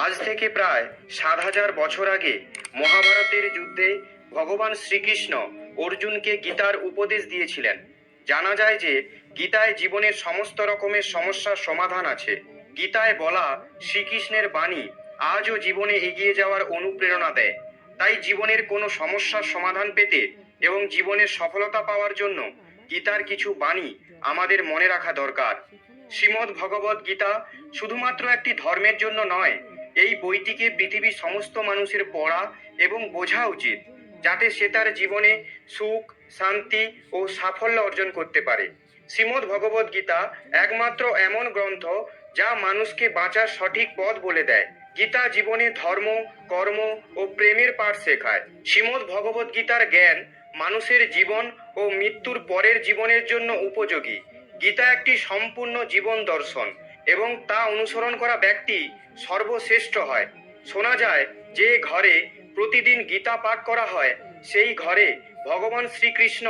আজ থেকে প্রায় 7,000 বছর আগে মহাভারতের যুদ্ধে ভগবান শ্রীকৃষ্ণ অর্জুনকে গীতার উপদেশ দিয়েছিলেন। জানা যায় যে গীতায় জীবনের সমস্ত রকমের সমস্যার সমাধান আছে। গীতায় বলা শ্রীকৃষ্ণের বাণী আজও জীবনে এগিয়ে যাওয়ার অনুপ্রেরণা দেয়। তাই জীবনের কোনো সমস্যার সমাধান পেতে এবং জীবনের সফলতা পাওয়ার জন্য গীতার কিছু বাণী আমাদের মনে রাখা দরকার। শ্রীমদ্ ভগবদ গীতা শুধুমাত্র একটি ধর্মের জন্য নয়, এই বইটিকে পৃথিবীর সমস্ত মানুষের পড়া এবং বোঝা উচিত, যাতে সে তার জীবনে সুখ, শান্তি ও সাফল্য অর্জন করতে পারে। শ্রীমদ্ ভগবদ গীতা একমাত্র এমন গ্রন্থ যা মানুষকে বাঁচার সঠিক পথ বলে দেয়। গীতা জীবনে ধর্ম, কর্ম ও প্রেমের পাঠ শেখায়। শ্রীমদ্ ভগবদ গীতার জ্ঞান মানুষের জীবন ও মৃত্যুর পরের জীবনের জন্য উপযোগী। গীতা একটি সম্পূর্ণ জীবন দর্শন এবং তা অনুসরণ করা ব্যক্তি সর্বশ্রেষ্ঠ হয়। শোনা যায় যে ঘরে প্রতিদিন গীতা পাঠ করা হয় সেই ঘরে ভগবান শ্রীকৃষ্ণ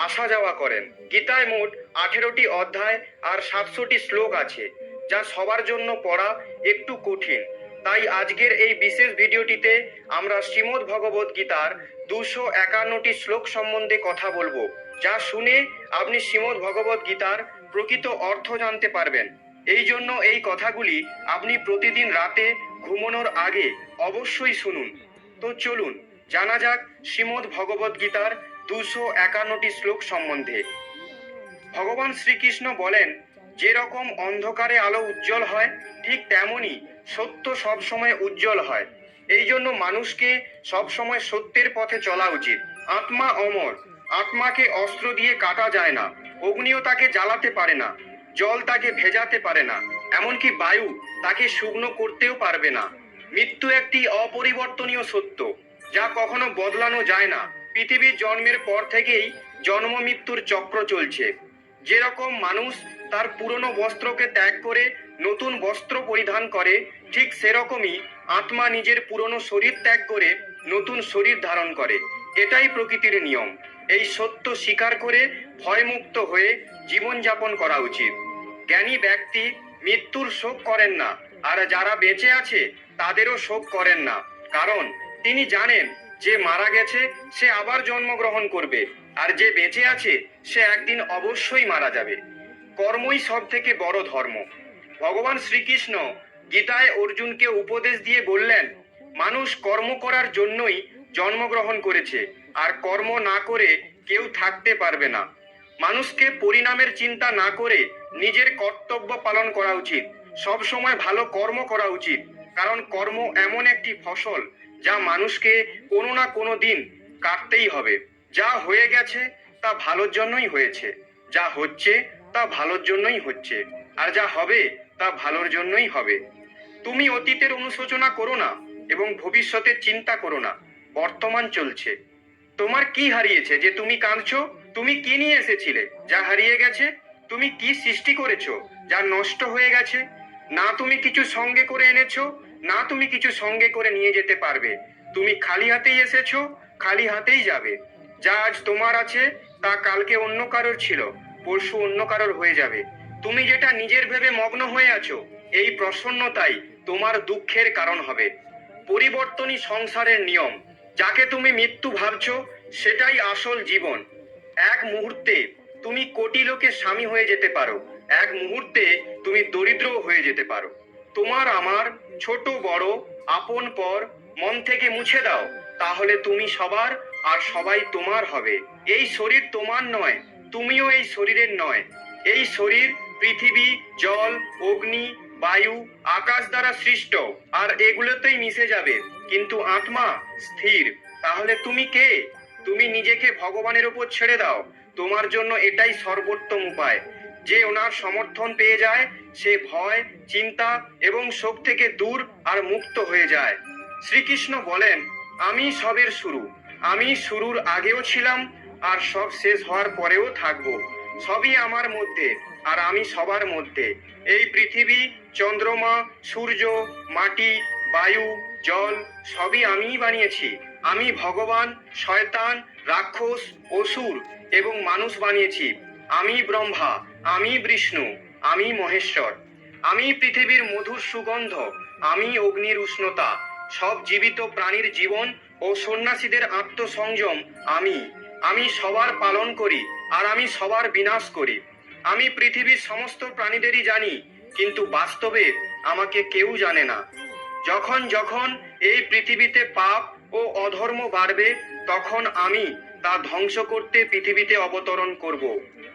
আসা যাওয়া করেন। গীতায় মোট 18টি অধ্যায় আর 700টি শ্লোক আছে, যা সবার জন্য পড়া একটু কঠিন। তাই আজকের এই বিশেষ ভিডিওটিতে আমরা শ্রীমদ্ ভগবদ গীতার 251টি শ্লোক সম্বন্ধে কথা বলবো, যা শুনে আপনি শ্রীমদ্ ভগবদ গীতার প্রকৃত অর্থ জানতে পারবেন। এই জন্য এই কথাগুলি আপনি প্রতিদিন রাতে ঘুমানোর আগে অবশ্যই শুনুন। তো চলুন জানা যাক শ্রীমদ্ ভগবদ গীতার 251টি শ্লোক সম্বন্ধে। ভগবান শ্রীকৃষ্ণ বলেন, যেরকম অন্ধকারে আলো উজ্জ্বল হয়, ঠিক তেমনি সত্য সবসময় উজ্জ্বল হয়। এই জন্য মানুষকে সবসময় সত্যের পথে চলা উচিত। আত্মা অমর, আত্মাকে অস্ত্র দিয়ে কাটা যায় না, অগ্নিও তাকে জ্বালাতে পারে না, জল তাকে ভেজাতে পারে না, এমনকি বায়ু তাকে শুকনো করতেও পারবে না। মৃত্যু একটি অপরিবর্তনীয় সত্য, যা কখনো বদলানো যায় না। পৃথিবীর জন্মের পর থেকেই জন্ম মৃত্যুর চক্র চলছে। যেরকম মানুষ তার পুরনো বস্ত্রকে ত্যাগ করে নতুন বস্ত্র পরিধান করে, ঠিক সেরকমই আত্মা নিজের পুরনো শরীর ত্যাগ করে নতুন শরীর ধারণ করে। এটাই প্রকৃতির নিয়ম। এই সত্য স্বীকার করে ভয়মুক্ত হয়ে জীবনযাপন করা উচিত। জ্ঞানী ব্যক্তি মৃত্যুর শোক করেন না, আর যারা বেঁচে আছে তাদেরও শোক করেন না, কারণ তিনি জানেন যে মারা গেছে সে আবার জন্মগ্রহণ করবে, আর যে বেঁচে আছে সে একদিন অবশ্যই মারা যাবে। কর্মই সব থেকে বড় ধর্ম। ভগবান শ্রীকৃষ্ণ গীতায় অর্জুনকে উপদেশ দিয়ে বললেন, মানুষ কর্ম করার জন্যই জন্মগ্রহণ করেছে, আর কর্ম না করে কেউ থাকতে পারবে না। মানুষকে পরিণামের চিন্তা না করে নিজের কর্তব্য পালন করা উচিত। সব সময় ভালো কর্ম করা উচিত, কারণ কর্ম এমন একটি ফসল যা মানুষকে কোনো না কোনো দিন কাটতেই হবে। যা হয়ে গেছে তা ভালোর জন্যই হয়েছে, যা হচ্ছে তা ভালোর জন্যই হচ্ছে, আর যা হবে তা ভালোর জন্যই হবে। তুমি অতীতের অনুশোচনা করো না এবং ভবিষ্যতের চিন্তা করো না। বর্তমান চলছে। তোমার কি হারিয়েছে যে তুমি কাঁদছো? তুমি কি নিয়ে এসেছিলে যা হারিয়ে গেছে? তুমি কি সৃষ্টি করেছো যা নষ্ট হয়ে গেছে? না তুমি কিছু সঙ্গে করে এনেছো, না তুমি কিছু সঙ্গে করে নিয়ে যেতে পারবে। তুমি খালি হাতেই এসেছো, খালি হাতেই যাবে। যা আজ তোমার আছে তা কালকে অন্য কারোর ছিল, পরশু অন্য কারোর হয়ে যাবে। তুমি যেটা নিজের ভেবে মগ্ন হয়ে আছো, এই প্রসন্নতাই তোমার দুঃখের কারণ হবে। পরিবর্তনই সংসারের নিয়ম। যাকে তুমি মৃত্যু ভাবছো সেটাই আসল জীবন। এক মুহূর্তে তুমি কোটি লোকের স্বামী হয়ে যেতে পারো, এক মুহূর্তে তুমি দরিদ্র হয়ে যেতে পারো। তোমার আমার ছোট বড় আপন পর মন থেকে মুছে দাও, তাহলে তুমি সবার আর সবাই তোমার হবে। এই শরীর তোমার নয়, তুমিও এই শরীরের নয়। এই শরীর পৃথিবী, জল, অগ্নি, বায়ু, আকাশ দ্বারা সৃষ্ট, আর এগুলোতেই মিশে যাবে, কিন্তু আত্মা স্থির। তাহলে তুমি কে? তুমি নিজেকে ভগবানের উপর ছেড়ে দাও। তোমার জন্য এটাই সর্বোত্তম উপায়। যে ওনার সমর্থন পেয়ে যায় সে ভয়, চিন্তা এবং শোক থেকে দূর আর মুক্ত হয়ে যায়। শ্রীকৃষ্ণ বলেন, আমি সবের শুরু। আমি শুরুর আগেও ছিলাম আর সব শেষ হওয়ার পরেও থাকবো। সবই আমার মধ্যে আর আমি সবার মধ্যে। এই পৃথিবী, চন্দ্রমা, সূর্য, মাটি, বায়ু, জল সবই আমিই বানিয়েছি। আমি ভগবান, শয়তান, রাক্ষস, অসুর এবং মানুষ বানিয়েছি। আমি ব্রহ্মা, আমি বিষ্ণু, আমি মহেশ্বর। আমি পৃথিবীর মধুর সুগন্ধ আমি অগ্নির উষ্ণতা, সব জীবিত প্রাণীর জীবন ও সন্ন্যাসীদের আত্মসংযম আমি সবার পালন করি আর আমি সবার বিনাশ করি। আমি পৃথিবীর সমস্ত প্রাণীদেরই জানি, কিন্তু বাস্তবে আমাকে কেউ জানে না। যখন যখন এই পৃথিবীতে পাপ ও অধর্ম বাড়বে, তখন আমি তা ধ্বংস করতে পৃথিবীতে অবতরণ করব।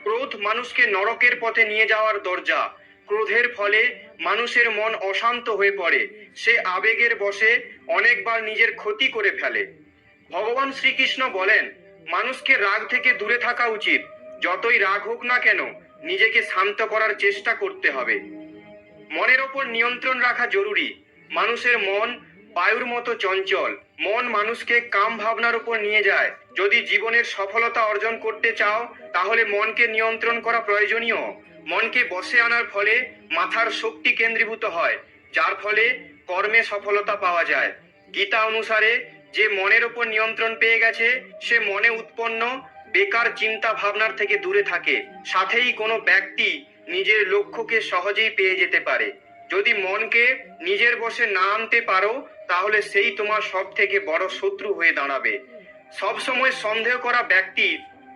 ক্রোধ মানুষকে নরকের পথে নিয়ে যাওয়ার দরজা। ক্রোধের ফলে মানুষের মন অশান্ত হয়ে পড়ে, সে আবেগের বশে অনেকবার নিজের ক্ষতি করে ফেলে। ভগবান শ্রীকৃষ্ণ বলেন, মানুষকে রাগ থেকে দূরে থাকা উচিত। যতই রাগ হোক না কেন, নিজেকে শান্ত করার চেষ্টা করতে হবে। মনের ওপর নিয়ন্ত্রণ রাখা জরুরি। মানুষের মন বায়ুর মতো চঞ্চল। মন মানুষকে কাম ভাবনার উপর নিয়ে যায়। যদি জীবনের সফলতা অর্জন করতে চাও, তাহলে মনকে নিয়ন্ত্রণ করা প্রয়োজনীয়। মনকে বশে আনার ফলে মাথার শক্তি কেন্দ্রীভূত হয়, যার ফলে কর্মে সফলতা পাওয়া যায়। গীতা অনুসারে যে মনের ওপর নিয়ন্ত্রণ পেয়ে গেছে, সে মনে উৎপন্ন বেকার চিন্তা ভাবনার থেকে দূরে থাকে। সাথেই কোনো ব্যক্তি নিজের লক্ষ্যকে সহজেই পেয়ে যেতে পারে। যদি মনকে নিজের বশে না আনতে পারো, তাহলে সেই তোমার সব থেকে বড় শত্রু হয়ে দাঁড়াবে। সব সময় সন্দেহ করা ব্যক্তি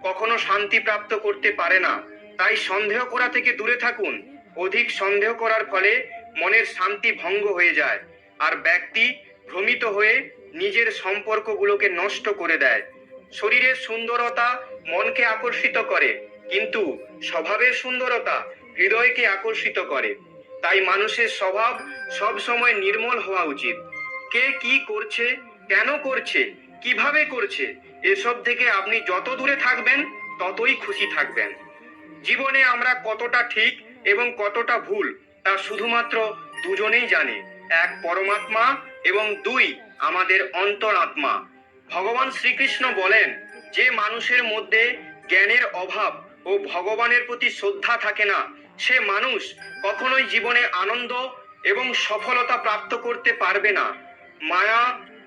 কখনো শান্তি প্রাপ্ত করতে পারে না। তাই সন্দেহ করা থেকে দূরে থাকুন। অধিক সন্দেহ করার ফলে মনের শান্তি ভঙ্গ হয়ে যায়, আর ব্যক্তি ভ্রমিত হয়ে নিজের সম্পর্কগুলোকে নষ্ট করে দেয়। শরীরের সুন্দরতা মনকে আকর্ষিত করে, কিন্তু স্বভাবের সুন্দরতা হৃদয়কে আকর্ষিত করে। তাই মানুষের স্বভাব সব সময় নির্মল হওয়া উচিত। কে কি করছে, কেন করছে, কিভাবে করছে, এসব থেকে আপনি যত দূরে থাকবেন, ততই খুশি থাকবেন। জীবনে আমরা কতটা ঠিক এবং কতটা ভুল, তা শুধুমাত্র দুজনেই জানে। এক পরমাত্মা এবং দুই আমাদের অন্তরাত্মা। ভগবান শ্রীকৃষ্ণ বলেন, যে মানুষের মধ্যে জ্ঞানের অভাব ও ভগবানের প্রতি শ্রদ্ধা থাকে না, সে মানুষ কখনোই জীবনে আনন্দ এবং সফলতা প্রাপ্ত করতে পারবে না। মায়া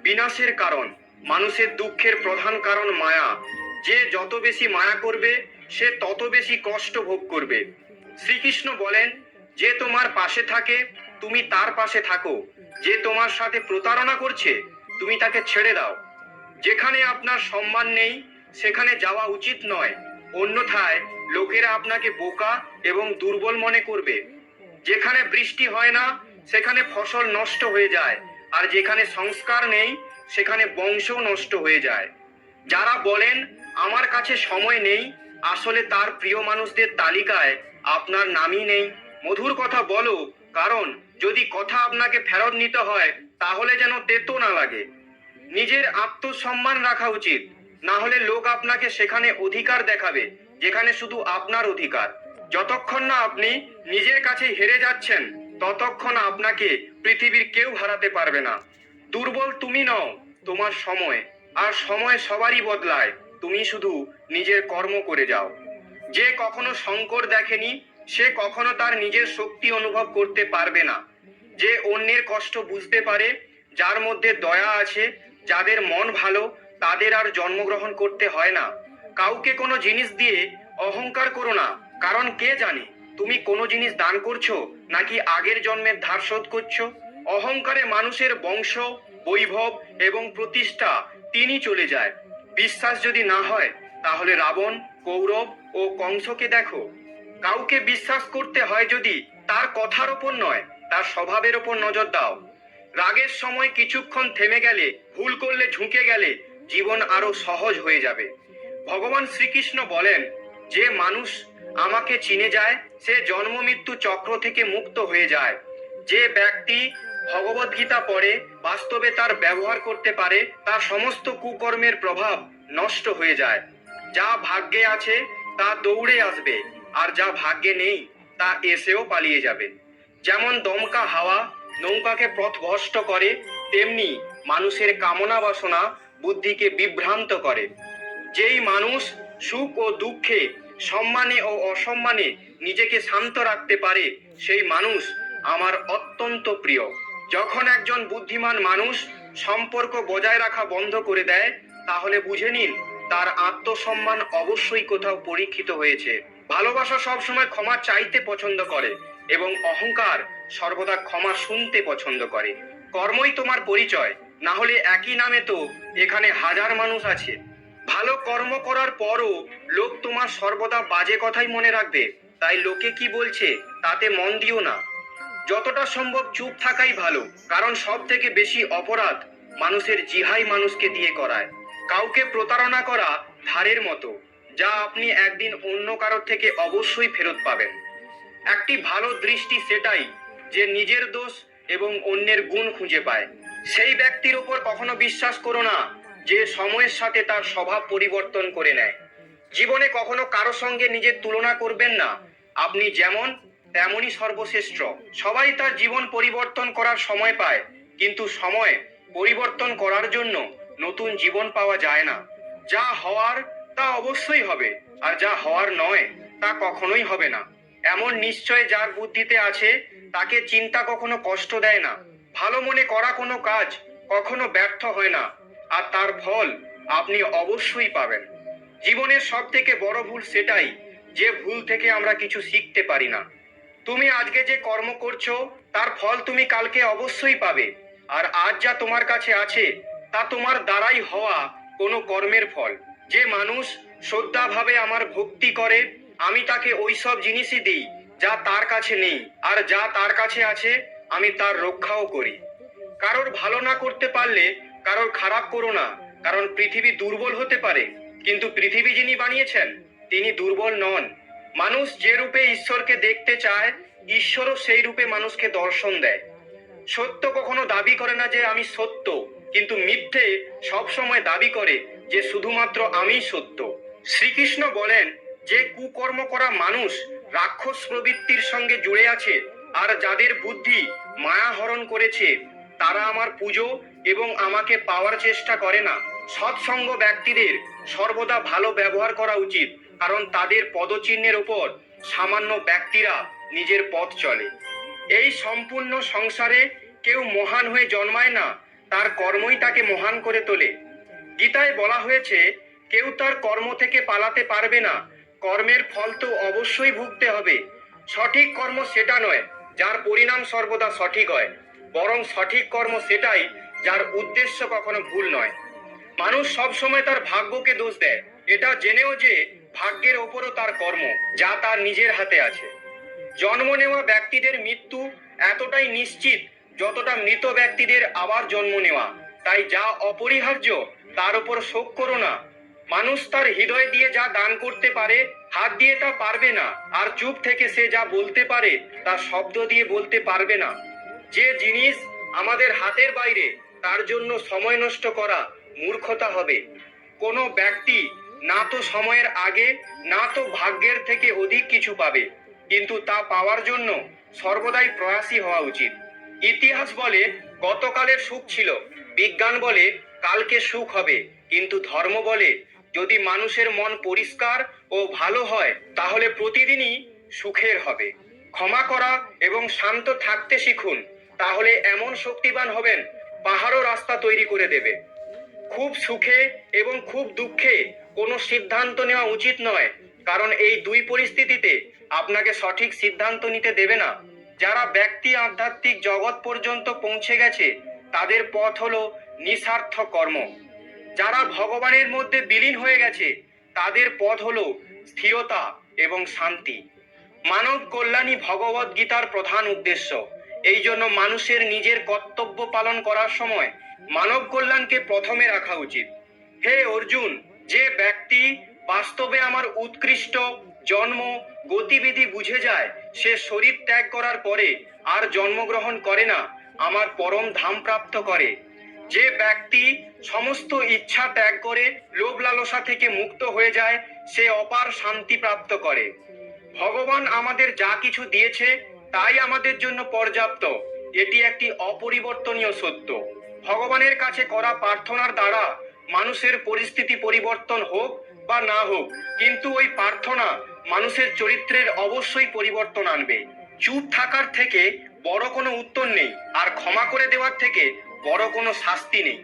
বিনাশের কারণ। মানুষের দুঃখের প্রধান কারণ মায়া। যে যত বেশি মায়া করবে, সে তত বেশি কষ্ট ভোগ করবে। শ্রীকৃষ্ণ বলেন, যে তোমার পাশে থাকে, তুমি তার পাশে থাকো। যে তোমার সাথে প্রতারণা করছে, তুমি তাকে ছেড়ে দাও। যেখানে আপনার সম্মান নেই, সেখানে যাওয়া উচিত নয়, অন্যথায় লোকেরা আপনাকে বোকা এবং দুর্বল মনে করবে। যেখানে বৃষ্টি হয় না, সেখানে ফসল নষ্ট হয়ে যায়, আর যেখানে সংস্কার নেই, সেখানে বংশও নষ্ট হয়ে যায়। যারা বলেন আমার কাছে সময় নেই, আসলে তার প্রিয় মানুষদের তালিকায় আপনার নামই নেই। মধুর কথা বলো, কারণ যদি কথা আপনাকে ফেরত নিতে হয়, তাহলে যেন তেতো না লাগে। নিজের আত্মসম্মান রাখা উচিত, না হলে লোক আপনাকে সেখানে অধিকার দেখাবে যেখানে শুধু আপনার অধিকার। যতক্ষণ না আপনি নিজের কাছে হেরে যাচ্ছেন, ততক্ষণ আপনাকে পৃথিবীর কেউ হারাতে পারবে না। দুর্বল তুমি নও, তোমার সময়। আর সময় সবারই বদলায়, তুমি শুধু নিজের কর্ম করে যাও। যে কখনো সংকট দেখেনি, সে কখনো তার নিজের শক্তি অনুভব করতে পারবে না। যে অন্যের কষ্ট বুঝতে পারে, যার মধ্যে দয়া আছে, যাদের মন ভালো, তাদের আর জন্মগ্রহণ করতে হয় না। কাউকে কোনো জিনিস দিয়ে অহংকার করো না, কারণ কে জানে তুমি কোনো জিনিস দান করছো নাকি আগের জন্মের ধার শোধ করছো। অহংকারে মানুষের বংশ, বৈভব এবং প্রতিষ্ঠা তিনি চলে যায়। বিশ্বাস যদি না হয়, তাহলে রাবণ, কৌরব ও কংসকে দেখো। কাউকে বিশ্বাস করতে হয় যদি, তার কথার ওপর নয়, তার স্বভাবের ওপর নজর দাও। রাগের সময় কিছুক্ষণ থেমে গেলে, ভুল করলে ঝুঁকে গেলে, জীবন আরো সহজ হয়ে যাবে। ভগবান শ্রীকৃষ্ণ বলেন, যে মানুষ আমাকে চিনে যায়, সে জন্ম মৃত্যু চক্র থেকে মুক্ত হয়ে যায়। যে ব্যক্তি ভগবদ গীতা পড়ে, বাস্তবে তার ব্যবহার করতে পারে, তার সমস্ত কুকর্মের প্রভাব নষ্ট হয়ে যায়। যা ভাগ্যে আছে তা দৌড়ে আসবে, আর যা ভাগ্যে নেই তা এসেও পালিয়ে যাবে। যেমন দমকা হাওয়া নৌকাকে পথভ্রষ্ট করে, তেমনি মানুষের কামনা বাসনা বুদ্ধিকে বিভ্রান্ত করে। যেই মানুষ সুখ ও দুঃখে, সম্মানে ও অসম্মানে নিজেকে শান্ত রাখতে পারে, সেই মানুষ আমার অত্যন্ত প্রিয়। যখন একজন বুদ্ধিমান মানুষ সম্পর্ক বজায় রাখা বন্ধ করে দেয়, তাহলে বুঝে নিন তার আত্মসম্মান অবশ্যই কোথাও পরীক্ষিত হয়েছে। ভালোবাসা সবসময় ক্ষমা চাইতে পছন্দ করে, এবং অহংকার সর্বদা ক্ষমা শুনতে পছন্দ করে। কর্মই তোমার পরিচয়, না হলে একই নামে তো এখানে হাজার মানুষ আছে। ভালো কর্ম করার পরও লোক তোমার সর্বদা বাজে কথাই মনে রাখবে, তাই লোকে কি বলছে তাতে মন দিও না। যতটা সম্ভব চুপ থাকাই ভালো, কারণ সব থেকে বেশি অপরাধ মানুষের জিহাই মানুষকে দিয়ে করায়। কাউকে প্রতারণা করা ধারের মতো, যা আপনি একদিন অন্য কারোর থেকে অবশ্যই ফেরত পাবেন। একটি ভালো দৃষ্টি সেটাই যে নিজের দোষ এবং অন্যের গুণ খুঁজে পায়। সেই ব্যক্তির উপর কখনো বিশ্বাস করো না যে সময়ের সাথে তার স্বভাব পরিবর্তন করে নেয়। জীবনে কখনো কারো সঙ্গে নিজের তুলনা করবেন না। আপনি যেমন তেমনই সর্বশ্রেষ্ঠ। সবাই তার জীবন পরিবর্তন করার সময় পায়, কিন্তু সময় পরিবর্তন করার জন্য নতুন জীবন পাওয়া যায় না। যা হওয়ার তা অবশ্যই হবে, আর যা হওয়ার নয় তা কখনোই হবে না। এমন নিশ্চয় যার বুদ্ধিতে আছে, তাকে চিন্তা কখনো কষ্ট দেয় না। ভালো মনে করা কোনো কাজ কখনো ব্যর্থ হয় না, আর তার ফল আপনি অবশ্যই পাবেন। জীবনের সব থেকে বড় ভুল সেটাই যে ভুল থেকে আমরা কিছু শিখতে পারি না। তুমি আজকে যে কর্ম করছো তার ফল তুমি কালকে অবশ্যই পাবে, আর আজ যা তোমার কাছে আছে তা তোমার দ্বারাই হওয়া কোনো কর্মের ফল। যে মানুষ শ্রদ্ধাভাবে আমার ভক্তি করে, আমি তাকে ওইসব জিনিসই দিই যা তার কাছে নেই, আর যা তার কাছে আছে আমি তার রক্ষাও করি। কারোর ভালো না করতে পারলে কারোর খারাপ করো না, কারণ পৃথিবী দুর্বল হতে পারে, কিন্তু পৃথিবী যিনি বানিয়েছেন তিনি দুর্বল নন। মানুষ যে রূপে ঈশ্বরকে দেখতে চায়, ঈশ্বরও সেই রূপে মানুষকে দর্শন দেয়। সত্য কখনো দাবি করে না যে আমি সত্য, কিন্তু মিথ্যে সব সময় দাবি করে যে শুধুমাত্র আমিই সত্য। শ্রীকৃষ্ণ বলেন যে কুকর্ম করা মানুষ রাক্ষস প্রবৃত্তির সঙ্গে জুড়ে আছে, আর যাদের বুদ্ধি মায়া হরণ করেছে তারা আমার পুজো এবং আমাকে পাওয়ার চেষ্টা করে না। সৎসঙ্গ ব্যক্তিদের সর্বদা ভালো ব্যবহার করা উচিত, কারণ তাদের পদচিহ্নের ওপর সামান্য ব্যক্তিরা নিজের পথ চলে। এই সম্পূর্ণ সংসারে কেউ মহান হয়ে জন্মায় না, তার কর্মই তাকে মহান করে তোলে। গীতায় বলা হয়েছে কেউ তার কর্ম থেকে পালাতে পারবে না, কর্মের ফল তো অবশ্যই ভুগতে হবে। সঠিক কর্ম সেটা নয় যার পরিণাম সর্বদা সঠিক হয়, বরং সঠিক কর্ম সেটাই যার উদ্দেশ্য কখনো ভুল নয়। মানুষ সব সময় তার ভাগ্যকে দোষ দেয়, এটা জেনেও যে ভাগ্যের ওপরও তার কর্ম, যা তার নিজের হাতে আছে। জন্ম নেওয়া ব্যক্তিদের মৃত্যু এতটাই নিশ্চিত যতটা মৃত ব্যক্তিদের আবার জন্ম নেওয়া। তাই যা অপরিহার্য তার উপর শোক করো না। মানুষ তার হৃদয় দিয়ে যা দান করতে পারে হাত দিয়ে তা পারবে না, আর চুপ থেকে সে যা বলতে পারে তা শব্দ দিয়ে বলতে পারবে না। যে জিনিস আমাদের হাতের বাইরে তার জন্য সময় নষ্ট করা মূর্খতা হবে। কোনো ব্যক্তি না তো সময়ের আগে না তো ভাগ্যের থেকে অধিক কিছু পাবে, কিন্তু তা পাওয়ার জন্য সর্বদাই প্রয়াসী হওয়া উচিত। ইতিহাস বলে গতকালের সুখ ছিল, বিজ্ঞান বলে কালকে সুখ হবে, কিন্তু ধর্ম বলে যদি মানুষের মন পরিষ্কার ও ভালো হয় তাহলে প্রতিদিনই সুখের হবে। ক্ষমা করা এবং শান্ত থাকতে শিখুন, তাহলে এমন শক্তিবান হবেন পাহাড়ও রাস্তা তৈরি করে দেবে। খুব সুখে এবং খুব দুঃখে কোনো সিদ্ধান্ত নেওয়া উচিত নয়, কারণ এই দুই পরিস্থিতিতে আপনাকে সঠিক সিদ্ধান্ত নিতে দেবে না। যারা ব্যক্তি আধ্যাত্মিক জগৎ পর্যন্ত পৌঁছে গেছে তাদের পথ হলো নিঃস্বার্থ কর্ম। যারা ভগবানের মধ্যে বিলীন হয়ে গেছে তাদের পথ হলো স্থিরতা এবং শান্তি। মানব কল্যাণই ভগবদ গীতার প্রধান উদ্দেশ্য। এই জন্য মানুষের নিজের কর্তব্য পালন করার সময় মানব কল্যাণকে প্রথমে রাখা উচিত। হে অর্জুন, যে ব্যক্তি বাস্তবে আমার উৎকৃষ্ট জন্ম গতিবিধি বুঝে যায়, সে শরীর ত্যাগ করার পরে আর জন্মগ্রহণ করে না, আমার পরম ধাম প্রাপ্ত করে। যে ব্যক্তি সমস্ত ইচ্ছা ত্যাগ করে লোভ লালসা থেকে মুক্ত হয়ে যায়, সে অপার শান্তি প্রাপ্ত করে। ভগবান আমাদের যা কিছু দিয়েছে তাই আমাদের জন্য পর্যাপ্ত, এটি একটি অপরিবর্তনীয় সত্য। ভগবানের কাছে করা প্রার্থনার দ্বারা মানুষের পরিস্থিতি পরিবর্তন হোক বা না হোক, কিন্তু ওই প্রার্থনা মানুষের চরিত্রের অবশ্যই পরিবর্তন আনবে। চুপ থাকার থেকে বড় কোনো উত্তর নেই, আর ক্ষমা করে দেওয়ার থেকে বড় কোনো শাস্তি নেই।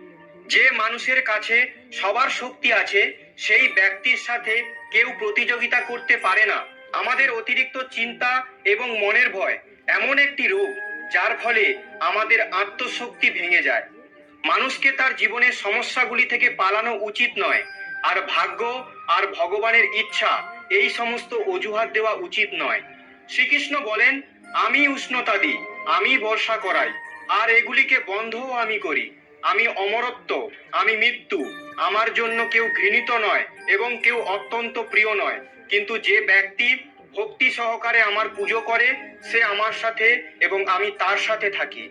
যে মানুষের কাছে সবার শক্তি আছে সেই ব্যক্তির সাথে কেউ প্রতিযোগিতা করতে পারে না। আমাদের অতিরিক্ত চিন্তা এবং মনের ভয় এমন একটি রোগ যার ফলে আমাদের আত্মশক্তি ভেঙে যায়। মানুষকে তার জীবনের সমস্যাগুলি থেকে পালানো উচিত নয়, আর ভাগ্য আর ভগবানের ইচ্ছা এই সমস্ত অজুহাত দেওয়া উচিত নয়। শ্রীকৃষ্ণ বলেন, আমি উষ্ণতা দিই, আমি বর্ষা করাই, আর এগুলিকে বন্ধও আমি করি। আমি অমরত্ব, আমি মৃত্যু। আমার জন্য কেউ ঘৃণিত নয় এবং কেউ অত্যন্ত প্রিয় নয়, কিন্তু যে ব্যক্তি ভক্তি সহকারে আমার পুজো করে সে আমার সাথে এবং আমি তার সাথে থাকি।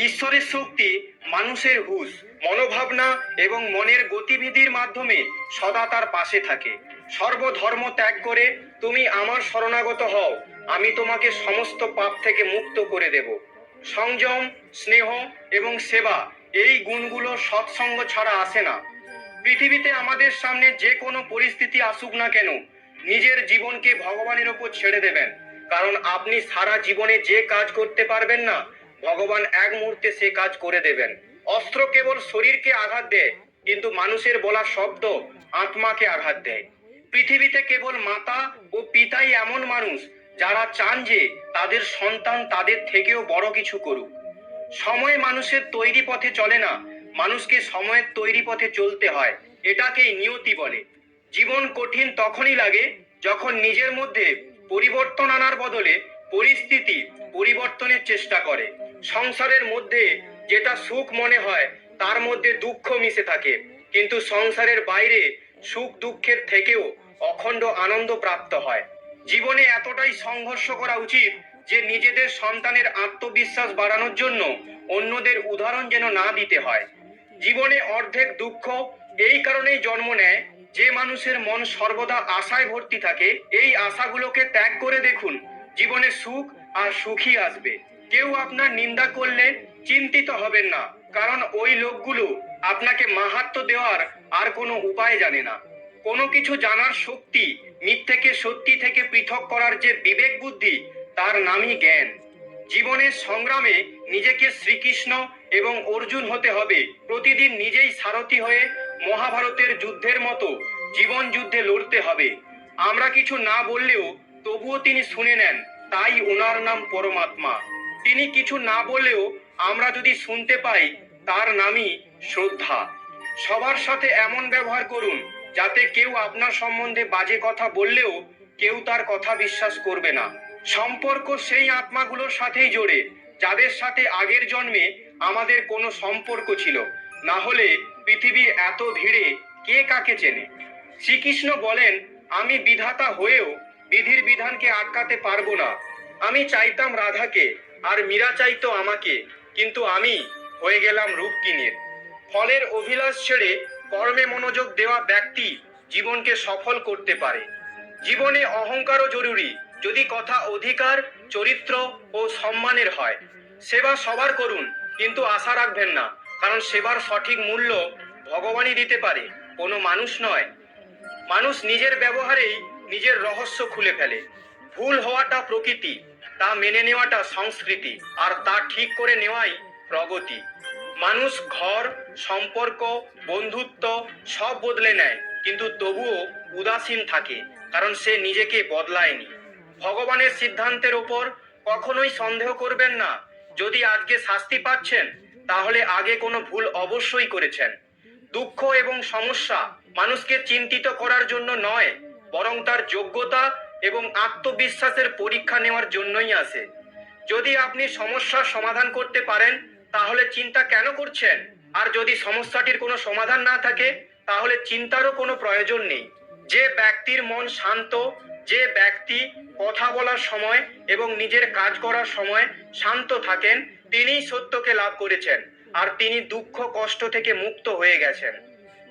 ঈশ্বরের শক্তি মানুষের হুঁশ, মনোভাবনা এবং মনের গতিবিধির মাধ্যমে সদা তার পাশে থাকে। সর্বধর্ম ত্যাগ করে তুমি আমার শরণাগত হও, আমি তোমাকে সমস্ত পাপ থেকে মুক্ত করে দেব। সংযম, স্নেহ এবং সেবা, এই গুণগুলো সৎসঙ্গ ছাড়া আসে না। পৃথিবীতে আমাদের সামনে যে কোনো পরিস্থিতি আসুক না কেন, নিজের জীবনকে ভগবানের ওপর ছেড়ে দেবেন, কারণ আপনি সারা জীবনে যে কাজ করতে পারবেন না, ভগবান এক মুহূর্তে সে কাজ করে দেবেন। অস্ত্র কেবল শরীরকে আঘাত দেয়, কিন্তু মানুষের বলা শব্দ আত্মাকে আঘাত দেয়। পৃথিবীতে কেবল মাতা ও পিতাই এমন মানুষ যারা চান যে তাদের সন্তান তাদের থেকেও বড় কিছু করুক। সময় মানুষের তৈরি পথে চলে না, মানুষকে সময়ের তৈরি পথে চলতে হয়। এটাকেই নিয়তি বলে। জীবন কঠিন তখনই লাগে যখন নিজের মধ্যে পরিবর্তন আনার বদলে পরিস্থিতি পরিবর্তনের চেষ্টা করে। সংসারের মধ্যে যেটা সুখ মনে হয় তার মধ্যে দুঃখ মিশে থাকে, কিন্তু সংসারের বাইরে সুখ দুঃখের থেকেও অখণ্ড আনন্দ প্রাপ্ত হয়। জীবনে এতটাই সংঘর্ষ করা উচিত যে নিজেদের সন্তানের আত্মবিশ্বাস বাড়ানোর জন্য অন্যদের উদাহরণ যেন না দিতে হয়। জীবনে অর্ধেক দুঃখ এই কারণেই জন্ম নেয় যে মানুষের মন সর্বদা আশায় ভর্তি থাকে। এই আশাগুলোকে ত্যাগ করে দেখুন, জীবনে সুখ আর সুখী আসবে। কেউ আপনার নিন্দা করলে চিন্তিত হবেন না, কারণ ওই লোকগুলো আপনাকে মাহাত্ম্য দেওয়ার আর কোনো উপায় জানে না। কোনো কিছু জানার শক্তি, মিথ্যেকে সত্যি থেকে পৃথক করার যে বিবেক বুদ্ধি, তার নামই জ্ঞান। জীবনের সংগ্রামে নিজেকে শ্রীকৃষ্ণ এবং অর্জুন হতে হবে। প্রতিদিন নিজেই সারথি হয়ে মহাভারতের যুদ্ধের মতো জীবন যুদ্ধে লড়তে হবে। আমরা কিছু না বললেও তবুও তিনি শুনে নেন, তাই ওনার নাম পরমাত্মা। তিনি কিছু না বললেও আমরা যদি শুনতে পাই, তার নামই শ্রদ্ধা। সবার সাথে এমন ব্যবহার করুন যাতে কেউ আপনার সম্বন্ধে বাজে কথা বললেও কেউ তার কথা বিশ্বাস করবে না। সম্পর্ক সেই আত্মাগুলোর সাথেই জোড়ে যাদের সাথে আগের জন্মে আমাদের কোনো সম্পর্ক ছিল, না হলে পৃথিবীর এত ভিড়ে কে কাকে চেনে। শ্রীকৃষ্ণ বলেন, আমি বিধাতা হয়েও বিধির বিধানকে আটকাতে পারবো না। আমি চাইতাম রাধাকে আর মীরা চাইতো আমাকে, কিন্তু আমি হয়ে গেলাম রূপকিনীর। ফলের অভিলাষ ছেড়ে কর্মে মনোযোগ দেওয়া ব্যক্তি জীবনকে সফল করতে পারে। জীবনে অহংকারও জরুরি, যদি কথা অধিকার, চরিত্র ও সম্মানের হয়। সেবা সবার করুন, কিন্তু আশা রাখবেন না, কারণ সেবার সঠিক মূল্য ভগবানই দিতে পারে, কোনো মানুষ নয়। মানুষ নিজের ব্যবহারেই নিজের রহস্য খুলে ফেলে। ভুল হওয়াটা প্রকৃতি, তা মেনে নেওয়াটা সংস্কৃতি, আর তা ঠিক করে নেওয়াই প্রগতি। মানুষ ঘর, সম্পর্ক, বন্ধুত্ব সব বদলে নেয়, কিন্তু তবুও উদাসীন থাকে, কারণ সে নিজেকে বদলায়নি। ভগবানের সিদ্ধান্তের ওপর কখনোই সন্দেহ করবেন না। যদি আজকে শাস্তি পাচ্ছেন, তাহলে আগে কোনো ভুল অবশ্যই করেছেন। দুঃখ এবং সমস্যা মানুষকে চিন্তিত করার জন্য নয়, বরং তার যোগ্যতা এবং আত্মবিশ্বাসের পরীক্ষা নেওয়ার জন্যই আসে। যদি আপনি সমস্যার সমাধান করতে পারেন, তাহলে চিন্তা কেন করছেন? আর যদি সমস্যাটির কোনো সমাধান না থাকে, তাহলে চিন্তারও কোনো প্রয়োজন নেই। যে ব্যক্তির মন শান্ত, যে ব্যক্তি কথা বলার সময় এবং নিজের কাজ করার সময় শান্ত থাকেন, তিনিই সত্যকে লাভ করেছেন, আর তিনি দুঃখ কষ্ট থেকে মুক্ত হয়ে গেছেন।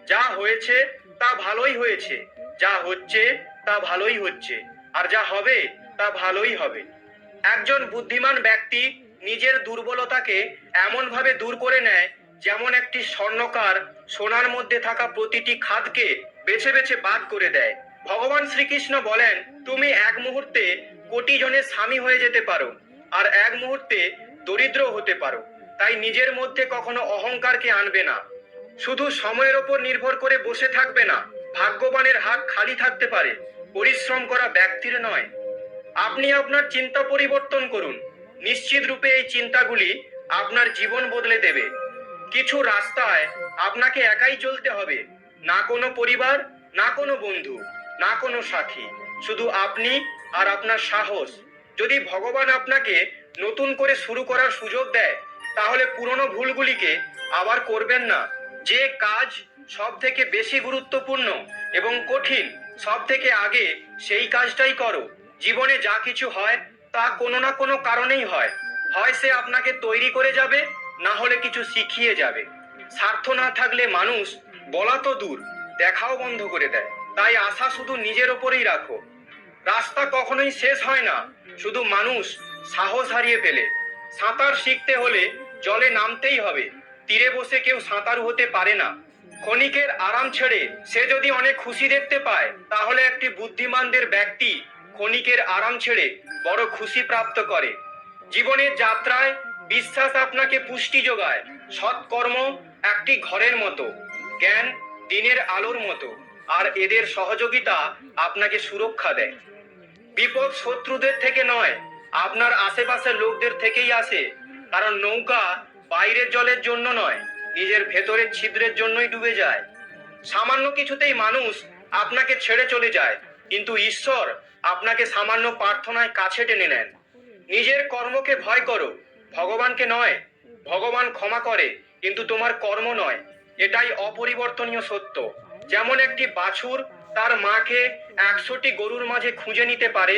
যা হয়েছে তা ভালোই হয়েছে, যা হচ্ছে তা ভালোই হচ্ছে, আর যা হবে তা ভালোই হবে। একজন বুদ্ধিমান ব্যক্তি নিজের দুর্বলতাকে এমনভাবে দূর করে নেয়, যেমন একটি স্বর্ণকার সোনার মধ্যে থাকা প্রতিটি খাদকে বেছে বেছে বাদ করে দেয়। ভগবান শ্রীকৃষ্ণ বলেন, তুমি এক মুহূর্তে কোটি জনের স্বামী হয়ে যেতে পারো, আর এক মুহূর্তে দরিদ্র হতে পারো। তাই নিজের মধ্যে কখনো অহংকারকে আনবে না। শুধু সময়ের ওপর নির্ভর করে বসে থাকবে না। ভাগ্যবানের হাত খালি থাকতে পারে, পরিশ্রম করা ব্যক্তির নয়। আপনি আপনার চিন্তা পরিবর্তন করুন। নিশ্চিত রূপে এই চিন্তাগুলি আপনার জীবন বদলে দেবে। কিছু রাস্তায় আপনাকে একাই চলতে হবে, না কোনো পরিবার, না কোনো বন্ধু, না কোনো সাথী, শুধু আপনি আর আপনার সাহস। যদি ভগবান আপনাকে নতুন করে শুরু করার সুযোগ দেয়, তাহলে পুরনো ভুলগুলিকে আবার করবেন না। যে কাজ সব থেকে বেশি গুরুত্বপূর্ণ এবং কঠিন, সব থেকে আগে সেই কাজটাই করো। জীবনে যা কিছু হয় তা কোনো না কোনো কারণেই হয়। হয় সে আপনাকে তৈরি করে যাবে, না হলে কিছু শিখিয়ে যাবে। স্বার্থ না থাকলে মানুষ বলা তো দূর, দেখাও বন্ধ করে দেয়। তাই আশা শুধু নিজের ওপরেই রাখো। রাস্তা কখনোই শেষ হয় না, শুধু মানুষ সাহস হারিয়ে ফেলে। সাঁতার শিখতে হলে জলে নামতেই হবে, তীরে বসে কেউ সাঁতারু হতে পারে না। ক্ষণিকের আরাম ছেড়ে সে যদি অনেক খুশি দেখতে পায়, তাহলে একটি বুদ্ধিমানদের ব্যক্তি ক্ষণিকের আরাম ছেড়ে বড় খুশি প্রাপ্ত করে। জীবনের যাত্রায় বিশ্বাস আপনাকে পুষ্টি যোগায়। সৎকর্ম একটি ঘরের মতো, জ্ঞান দিনের আলোর মতো, আর এদের সহযোগিতা আপনাকে সুরক্ষা দেয়। বিপদ শত্রুদের থেকে নয়, আপনার আশেপাশের লোকদের থেকেই আসে। কারণ নৌকা বাইরের জলের জন্য নয়, নিজের ভেতরের ছিদ্রের জন্যই ডুবে যায়। সামান্য কিছুতেই মানুষ আপনাকে ছেড়ে চলে যায়, কিন্তু ঈশ্বর আপনাকে সামান্য প্রার্থনায় কাছে টেনে নেন। নিজের কর্মকে ভয় করো, ভগবানকে নয়। ভগবান ক্ষমা করে, কিন্তু তোমার কর্ম নয়। এটাই অপরিবর্তনীয় সত্য। যেমন একটি বাছুর তার মাকে 100টি গরুর মাঝে খুঁজে নিতে পারে,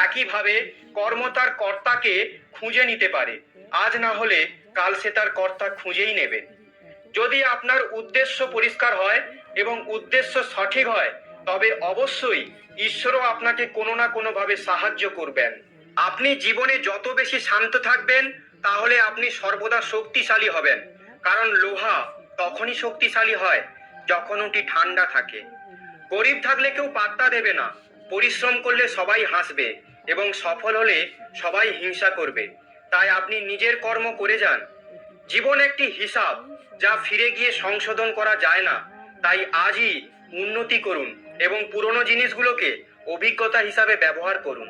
একইভাবে কর্ম তার কর্তাকে খুঁজে নিতে পারে। আজ না হলে কাল সে তার কর্তা খুঁজেই নেবে। যদি আপনার উদ্দেশ্য পরিষ্কার হয় এবং উদ্দেশ্য সঠিক হয়, তবে অবশ্যই ঈশ্বরও আপনাকে কোনো না কোনোভাবে সাহায্য করবেন। আপনি জীবনে যত বেশি শান্ত থাকবেন, তাহলে আপনি সর্বদা শক্তিশালী হবেন। কারণ লোহা তখনই শক্তিশালী হয় যখন ওটি ঠান্ডা থাকে। গরিব থাকলে কেউ পাত্তা দেবে না, পরিশ্রম করলে সবাই হাসবে এবং সফল হলে সবাই হিংসা করবে। তাই আপনি নিজের কর্ম করে যান। জীবন একটি হিসাব, যা ফিরে গিয়ে সংশোধন করা যায় না। তাই আজই উন্নতি করুন এবং পুরনো জিনিসগুলোকে অভিজ্ঞতা হিসাবে ব্যবহার করুন।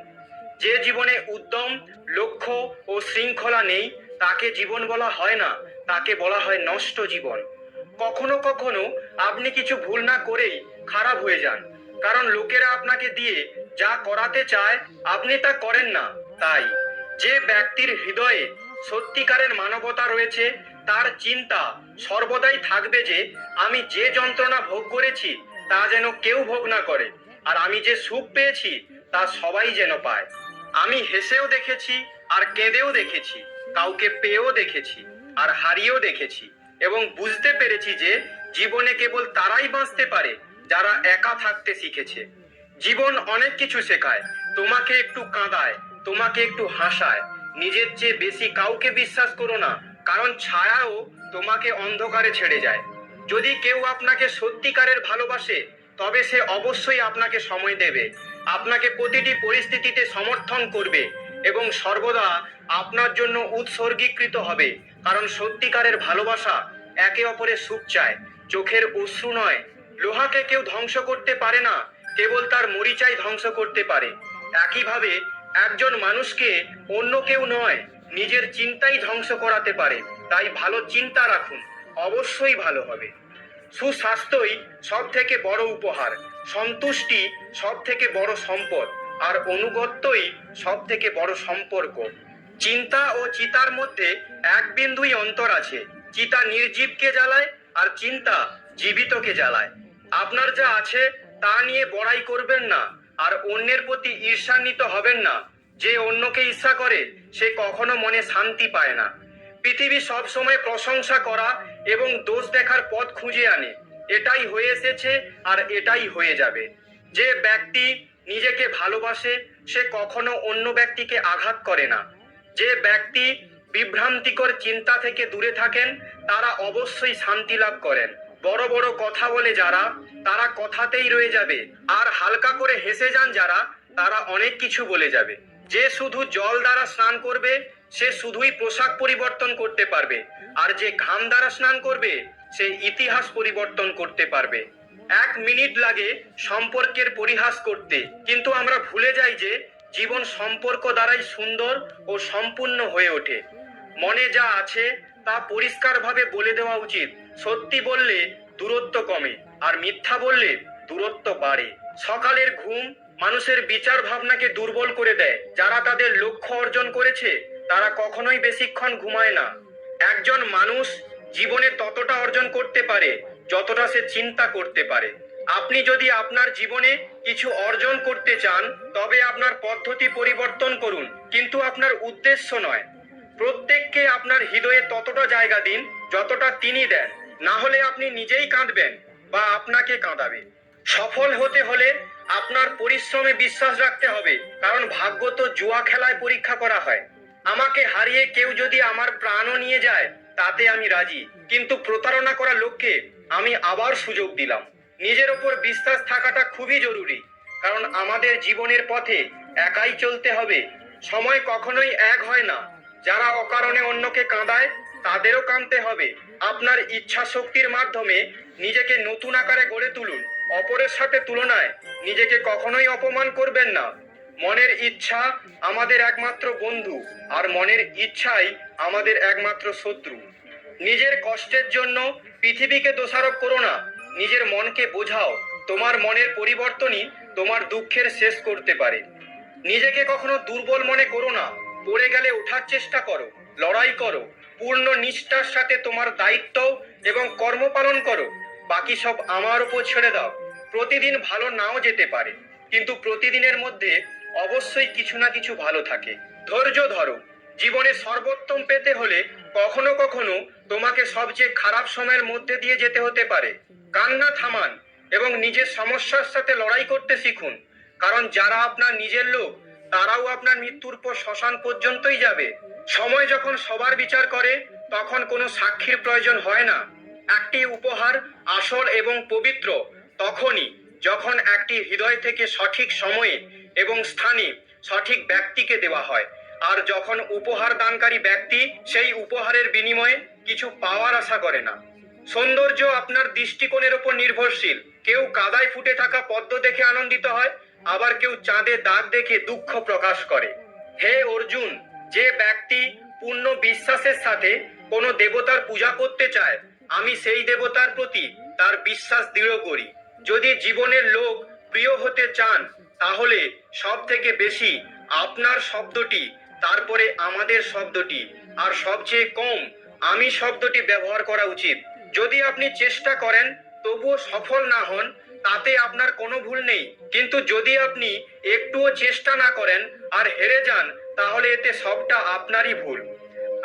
যে জীবনে উদ্যম, লক্ষ্য ও শৃঙ্খলা নেই, তাকে জীবন বলা হয় না, তাকে বলা হয় নষ্ট জীবন। কখনো কখনো আপনি কিছু ভুল না করেই খারাপ হয়ে যান, কারণ লোকেরা আপনাকে দিয়ে যা করাতে চায় আপনি তা করেন না। তাই যে ব্যক্তির হৃদয়ে সত্যিকারের মানবতা রয়েছে, তার চিন্তা সর্বদাই থাকবে যে আমি যে যন্ত্রণা ভোগ করেছি তা যেন কেউ ভোগ না করে, আর আমি যে সুখ পেয়েছি তা সবাই যেন পায়। আমি হেসেও দেখেছি আর কেঁদেও দেখেছি, কাউকে পেয়েও দেখেছি আর হারিয়েও দেখেছি, এবং বুঝতে পেরেছি যে জীবনে কেবল তারাই বাঁচতে পারে যারা একা থাকতে শিখেছে। জীবন অনেক কিছু শেখায়, তোমাকে একটু কাঁদায়, তোমাকে একটু হাসায়। নিজের চেয়ে বেশি কাউকে বিশ্বাস করো না, কারণ ছায়াও তোমাকে অন্ধকারে ছেড়ে যায়। যদি কেউ আপনাকে সত্যিকারের ভালোবাসে, তবে সে অবশ্যই আপনাকে সময় দেবে, আপনাকে প্রতিটি পরিস্থিতিতে সমর্থন করবে এবং সর্বদা আপনার জন্য উৎসর্গীকৃত হবে। কারণ সত্যিকারের ভালোবাসা একে অপরের সুখ চায়, চোখের অশ্রু নয়। লোহাকে কেউ ধ্বংস করতে পারে না, কেবল তার মরিচাই ধ্বংস করতে পারে। একইভাবে একজন মানুষকে অন্য কেউ নয়, নিজের চিন্তাই ধ্বংস করাতে পারে। তাই ভালো চিন্তা রাখুন, অবশ্যই ভালো হবে। সুস্বাস্থ্যই সব থেকে বড় উপহার, সন্তুষ্টি সব থেকে বড় সম্পদ, আর অনুগত্যই সব থেকে বড় সম্পর্ক। চিন্তা ও চিতার মধ্যে এক বিন্দুই অন্তর আছে। চিতা নির্জীবকে জ্বালায় আর চিন্তা জীবিতকে জ্বালায়। আপনার যা আছে তা নিয়ে বড়াই করবেন না, আর অন্যের প্রতি ঈর্ষান্বিত হবেন না। যে অন্যকে ঈর্ষা করে সে কখনো মনে শান্তি পায় না। পৃথিবী সব সময় প্রশংসা করা এবং দোষ দেখার পথ খুঁজে আনে। এটাই হয়ে এসেছে আর এটাই হয়ে যাবে। যে ব্যক্তি নিজেকে ভালোবাসে সে কখনো অন্য ব্যক্তিকে আঘাত করে না। যে ব্যক্তি বিভ্রান্তিকর চিন্তা থেকে দূরে থাকেন, তারা অবশ্যই শান্তি লাভ করেন। বড় বড় কথা বলে যারা, তারা কথাতেই রয়ে যাবে, আর হালকা করে হেসে যান যারা, তারা অনেক কিছু বলে যাবে। যে শুধু জল দ্বারা স্নান করবে সে শুধুই পোশাক পরিবর্তন করতে পারবে, আর যে ঘাম দ্বারা স্নান করবে সে ইতিহাস পরিবর্তন করতে পারবে। 1 মিনিট লাগে সম্পর্কের পরিহাস করতে, কিন্তু আমরা ভুলে যাই যে জীবন সম্পর্ক দ্বারাই সুন্দর ও সম্পূর্ণ হয়ে ওঠে। মনে যা আছে তা পরিষ্কারভাবে বলে দেওয়া উচিত। সত্যি বললে দূরত্ব কমে, আর মিথ্যা বললে দূরত্ব বাড়ে। সকালের ঘুম মানুষের বিচার ভাবনাকে দুর্বল করে দেয়। যারা তাদের লক্ষ্য অর্জন করেছে তারা কখনোই বেশিক্ষণ ঘুমায় না। একজন মানুষ জীবনে ততটা অর্জন করতে পারে যতটা সে চিন্তা করতে পারে। আপনি যদি আপনার জীবনে কিছু অর্জন করতে চান তবে আপনার পদ্ধতি পরিবর্তন করুন, কিন্তু আপনার উদ্দেশ্য নয়। প্রত্যেককে আপনার হৃদয়ে ততটা জায়গা দিন যতটা তিনি দেন, না হলে আপনি নিজেই কাঁদবেন বা আপনাকে কাঁদাবে। সফল হতে হলে আপনার পরিশ্রমে বিশ্বাস রাখতে হবে, কারণ ভাগ্য তো জুয়া খেলায় পরীক্ষা করা হয়। আমাকে হারিয়ে কেউ যদি আমার প্রাণও নিয়ে যায় তাতে আমি রাজি, কিন্তু প্রতারণা করা লোককে আমি আবার সুযোগ দিলাম। নিজের ওপর বিশ্বাস থাকাটা খুবই জরুরি, কারণ আমাদের জীবনের পথে একাই চলতে হবে। সময় কখনোই এক হয় না। যারা অকারণে অন্যকে কাঁদায় তাদেরও কাঁদতে হবে। আপনার ইচ্ছা শক্তির মাধ্যমে নিজেকে নতুন আকারে গড়ে তুলুন। অপরের সাথে তুলনায় নিজেকে কখনোই অপমান করবেন না। মনের ইচ্ছা আমাদের একমাত্র বন্ধু, আর মনের ইচ্ছাই আমাদের একমাত্র শত্রু। নিজের কষ্টের জন্য পৃথিবীকে দোষারোপ করো না, নিজের মনকে বোঝাও। তোমার মনের পরিবর্তনই তোমার দুঃখের শেষ করতে পারে। নিজেকে কখনো দুর্বল মনে করো না। পড়ে গেলে ওঠার চেষ্টা করো, লড়াই করো, পূর্ণ নিষ্ঠার সাথে তোমার দায়িত্ব এবং কর্ম পালন করো। বাকি সব আমার উপর ছেড়ে দাও। প্রতিদিন ভালো নাও যেতে পারে, কিন্তু প্রতিদিনের মধ্যে অবশ্যই কিছু না কিছু ভালো থাকে। ধৈর্য ধরো। জীবনে সর্বোত্তম পেতে হলে কখনো কখনো তোমাকে সবচেয়ে খারাপ সময়ের মধ্যে দিয়ে যেতে হতে পারে। কান্না থামান এবং নিজের সমস্যার সাথে লড়াই করতে শিখুন, কারণ যারা আপনার নিজের লোক তারাও আপনার মৃত্যুর পর শ্মশান পর্যন্তই যাবে। সময় যখন সবার বিচার করে তখন কোনো সাক্ষীর প্রয়োজন হয় না। একটি উপহার আসল এবং পবিত্র তখনই যখন একটি হৃদয় থেকে সঠিক সময়ে এবং স্থানে সঠিক ব্যক্তিকে দেওয়া হয়, আর যখন উপহার দানকারী ব্যক্তি সেই উপহারের বিনিময়ে কিছু পাওয়ার আশা করে না। সৌন্দর্য আপনার দৃষ্টিকোণের উপর নির্ভরশীল। কেউ কাদায় ফুটে থাকা পদ্ম দেখে আনন্দিত হয়, আবার কেউ চাঁদে দাগ দেখে দুঃখ প্রকাশ করে। হে অর্জুন, যে ব্যক্তি পূর্ণ বিশ্বাসের সাথে কোনো দেবতার পূজা করতে চায়, আমি সেই দেবতার প্রতি তার বিশ্বাস দৃঢ় করি। যদি জীবনের লোক প্রিয় হতে চান তাহলে সব থেকে বেশি আপনার শব্দটি, তারপরে আমাদের শব্দটি, আর সবচেয়ে কম আমি শব্দটি ব্যবহার করা উচিত। যদি আপনি চেষ্টা করেন তবুও সফল না হন তাতে আপনার কোনো ভুল নেই, কিন্তু যদি আপনি একটুও চেষ্টা না করেন আর হেরে যান তাহলে এতে সবটা আপনারই ভুল।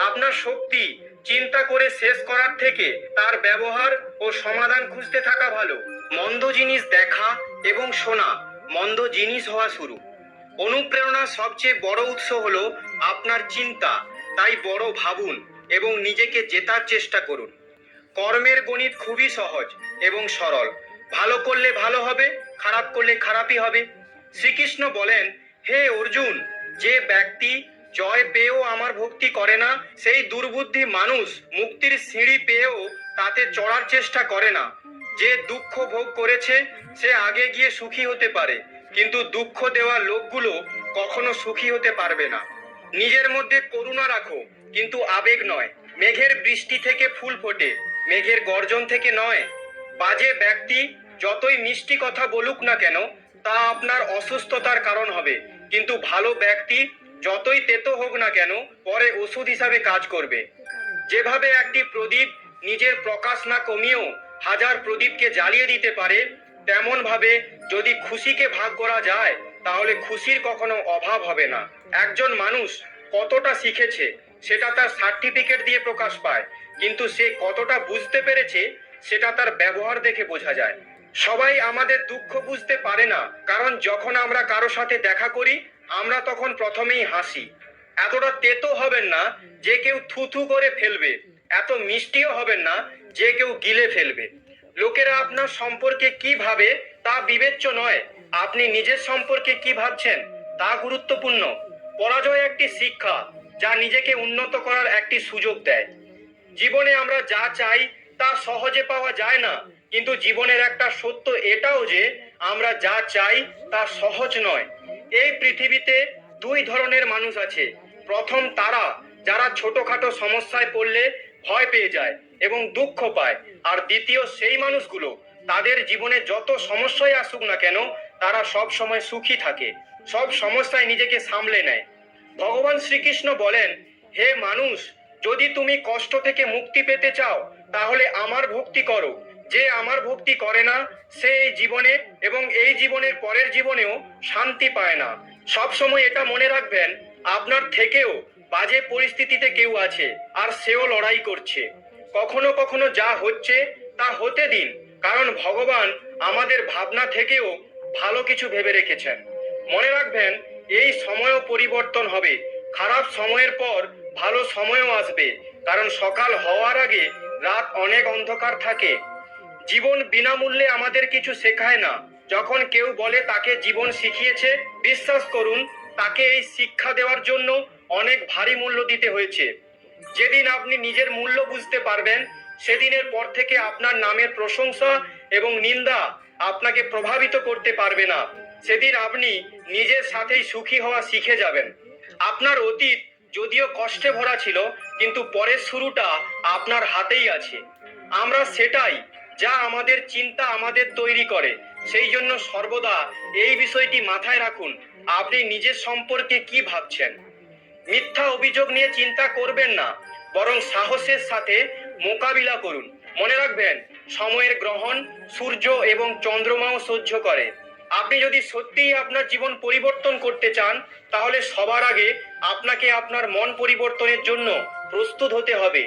আপনার শক্তি চিন্তা করে শেষ করার থেকে তার ব্যবহার ও সমাধান খুঁজতে থাকা ভালো। মন্দ জিনিস দেখা এবং শোনা মন্দ জিনিস হওয়া শুরু। অনুপ্রেরণার সবচেয়ে বড় উৎস হলো আপনার চিন্তা। তাই বড় ভাবুন এবং নিজেকে জেতার চেষ্টা করুন। কর্মের গণিত খুবই সহজ এবং সরল। ভালো করলে ভালো হবে, খারাপ করলে খারাপই হবে। শ্রীকৃষ্ণ বলেন, হে অর্জুন, যে ব্যক্তি জয় পেয়েও আমার ভক্তি করে না সেই দুর্বুদ্ধি মানুষ মুক্তির সিঁড়ি পেয়েও তাতে চড়ার চেষ্টা করে না। যে দুঃখ ভোগ করেছে সে আগে গিয়ে সুখী হতে পারে, কিন্তু দুঃখ দেওয়া লোকগুলো কখনো সুখী হতে পারবে না। নিজের মধ্যে করুণা রাখো, কিন্তু আবেগ নয়। মেঘের বৃষ্টি থেকে ফুল ফোটে, মেঘের গর্জন থেকে নয়। বাজে ব্যক্তি যতই মিষ্টি কথা বলুক না কেন তা আপনার অসুস্থতার কারণ হবে, কিন্তু ভালো ব্যক্তি যতই তেতো হোক না কেন পরে ওষুধ হিসাবে কাজ করবে। যেভাবে একটি প্রদীপ নিজের প্রকাশ না কমিয়েও হাজার প্রদীপকে জ্বালিয়ে দিতে পারে, তেমন ভাবে যদি খুশিকে ভাগ করা যায় তাহলে খুশির কখনো অভাব হবে না। একজন মানুষ কতটা শিখেছে সেটা তার সার্টিফিকেট দিয়ে প্রকাশ পায়, কিন্তু সে কতটা বুঝতে পেরেছে সেটা তার ব্যবহার দেখে বোঝা যায়। সবাই আমাদের দুঃখ বুঝতে পারে না, কারণ যখন আমরা কারো সাথে দেখা করি আমরা তখন প্রথমেই হাসি। এতটা তেতো হবেন না যে কেউ থুথু করে ফেলবে, এত মিষ্টিও হবেন না যে কেউ গিলে ফেলবে। লোকেরা আপনার সম্পর্কে কি ভাবে তা বিবেচ্য নয়, আপনি নিজের সম্পর্কে কি ভাবছেন তা গুরুত্বপূর্ণ। পরাজয় একটি শিক্ষা যা নিজেকে উন্নত করার একটি সুযোগ দেয়। জীবনে আমরা যা চাই তা সহজে পাওয়া যায় না, কিন্তু জীবনের একটা সত্য এটাও যে আমরা যা চাই তা সহজ নয়। এই পৃথিবীতে দুই ধরনের মানুষ আছে। প্রথম তারা যারা ছোটখাটো সমস্যায় পড়লে ভয় পেয়ে যায় এবং দুঃখ পায়, আর দ্বিতীয় সেই মানুষগুলো তাদের জীবনে যত সমস্যাই আসুক না কেন তারা সব সময় সুখী থাকে, সব সমস্যায় নিজেকে সামলে নেয়। ভগবান শ্রীকৃষ্ণ বলেন, হে মানুষ, যদি তুমি কষ্ট থেকে মুক্তি পেতে চাও তাহলে আমার ভক্তি করো। যে আমার ভক্তি করে না সে এই জীবনে এবং এই জীবনের পরের জীবনেও শান্তি পায় না। সব সময় এটা মনে রাখবেন, আপনার থেকেও বাজে পরিস্থিতিতে কেউ আছে আর সেও লড়াই করছে। কখনো কখনো যা হচ্ছে তা হতে দিন, কারণ ভগবান আমাদের ভাবনা থেকেও ভালো কিছু ভেবে রেখেছেন। মনে রাখবেন, এই সময়ও পরিবর্তন হবে। খারাপ সময়ের পর ভালো সময়ও আসবে, কারণ সকাল হওয়ার আগে রাত অনেক অন্ধকার থাকে। জীবন বিনামূল্যে আমাদের কিছু শেখায় না। যখন কেউ বলে তাকে জীবন শিখিয়েছে, বিশ্বাস করুন তাকে এই শিক্ষা দেওয়ার জন্য অনেক ভারী মূল্য দিতে হয়েছে। যেদিন আপনি নিজের মূল্য বুঝতে পারবেন, সেদিনের পর থেকে আপনার নামের প্রশংসা এবং নিন্দা আপনাকে প্রভাবিত করতে পারবে না। সেদিন আপনি নিজের সাথেই সুখী হওয়া শিখে যাবেন। আপনার অতীত যদিও কষ্টে ভরা ছিল, কিন্তু পরের শুরুটা আপনার হাতেই আছে। আমরা সেটাই যা আমাদের চিন্তা আমাদের তৈরি করে। সেই জন্য সর্বদা এই বিষয়টি মাথায় রাখুন, আপনি নিজের সম্পর্কে কি ভাবছেন। মিথ্যা অভিযোগ নিয়ে চিন্তা করবেন না, বরং সাহসের সাথে মোকাবিলা করুন। মনে রাখবেন, সময়ের গ্রহণ সূর্য এবং চন্দ্রমাও সহ্য করে। আপনি যদি সত্যিই আপনার জীবন পরিবর্তন করতে চান, তাহলে সবার আগে আপনাকে আপনার মন পরিবর্তনের জন্য প্রস্তুত হতে হবে।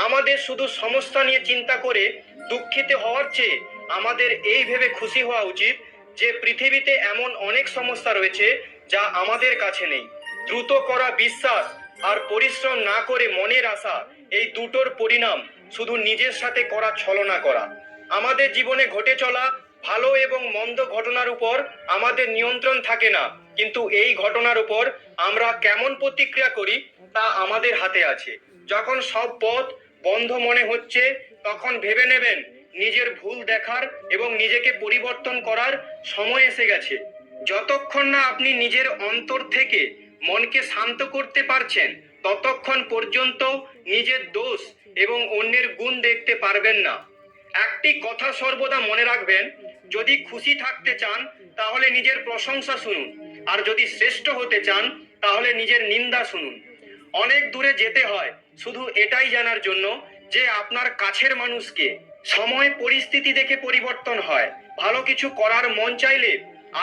আমাদের শুধু সমস্যা নিয়ে চিন্তা করে দুঃখিত হওয়ার চেয়ে আমাদের এই ভেবে খুশি হওয়া উচিত যে পৃথিবীতে এমন অনেক সমস্যা রয়েছে যা আমাদের কাছে নেই। দ্রুত করা বিশ্বাস আর পরিশ্রম না করে মনের আশা, এই দুটোর পরিণাম শুধু নিজের সাথে করা ছলনা করা। আমাদের জীবনে ঘটে চলা ভালো এবং মন্দ ঘটনার উপর আমাদের নিয়ন্ত্রণ থাকে না, কিন্তু এই ঘটনার উপর আমরা কেমন প্রতিক্রিয়া করি তা আমাদের হাতে আছে। যখন সব পথ বন্ধ মনে হচ্ছে, তখন ভেবে নেবেন নিজের ভুল দেখার এবং নিজেকে পরিবর্তন করার সময় এসে গেছে। যতক্ষণ না আপনি নিজের অন্তর থেকে মনকে শান্ত করতে পারছেন, ততক্ষণ পর্যন্ত নিজের দোষ এবং অন্যের গুণ দেখতে পারবেন না। একটি কথা সর্বদা মনে রাখবেন, যদি খুশি থাকতে চান তাহলে নিজের প্রশংসা শুনুন, আর যদি শ্রেষ্ঠ হতে চান তাহলে নিজের নিন্দা শুনুন। অনেক দূরে যেতে হয় শুধু এটাই জানার জন্য যে আপনার কাছের মানুষকে। সময় পরিস্থিতি দেখে পরিবর্তন হয়। ভালো কিছু করার মন চাইলে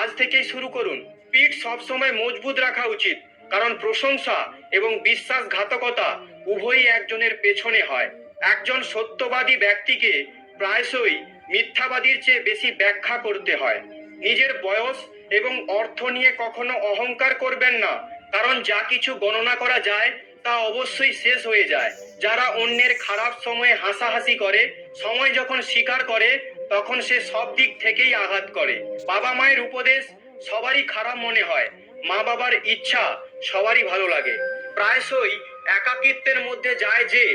আজ থেকেই শুরু করুন। পিঠ সবসময় মজবুত রাখা উচিত, কারণ প্রশংসা এবং বিশ্বাসঘাতকতা উভয়ই একজনের পেছনে হয়। একজন সত্যবাদী ব্যক্তিকে প্রায়শই মিথ্যাবাদীর চেয়ে বেশি ব্যাখ্যা করতে হয়। নিজের বয়স এবং অর্থ নিয়ে কখনো অহংকার করবেন না, কারণ যা কিছু গণনা করা যায় তা অবশ্যই শেষ হয়ে যায়। যারা অন্যের খারাপ সময়ে হাসাহাসি করে, সময় যখন স্বীকার করে তখন সে সব দিক থেকেই আঘাত করে। বাবা মায়ের উপদেশ সবারই খারাপ মনে হয়, মা বাবার ইচ্ছা সবারই ভালো লাগে। প্রায়শই একাকিত্বের মধ্যে যায় যে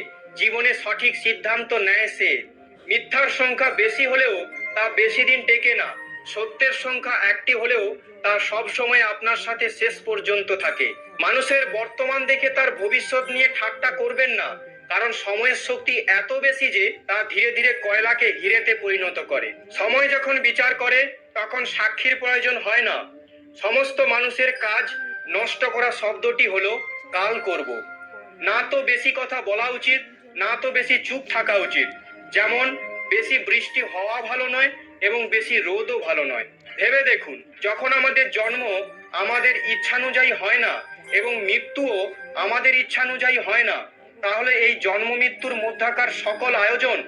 জীবনে সঠিক সিদ্ধান্ত নেয় সে। মিথ্যার সংখ্যা বেশি হলেও তা বেশি দিন টেকে না। সত্যের সংখ্যা একটি হলেও তা সব সময় আপনার সাথে শেষ পর্যন্ত থাকে। মানুষের বর্তমান দেখে তার ভবিষ্যৎ নিয়ে ঠাট্টা করবেন না, কারণ সময়ের শক্তি এত বেশি যে তা ধীরে ধীরে কয়লাকে হিরেতে পরিণত করে। সময় যখন বিচার করে তখন সাক্ষীর প্রয়োজন হয় না। সমস্ত মানুষের কাজ নষ্ট করা শব্দটি হলো কাল করব। না তো বেশি কথা বলা উচিত, না তো বেশি চুপ থাকা উচিত। যেমন বেশি বৃষ্টি হওয়া ভালো নয় এবং বেশি রোদও ভালো নয়। ভেবে দেখুন, যখন আমাদের জন্ম আমাদের ইচ্ছানুযায়ী হয় না এবং মৃত্যুও আমাদের ইচ্ছানুযায়ী হয় না, তাহলে এই জন্ম মৃত্যুর মধ্যকার সকল আয়োজন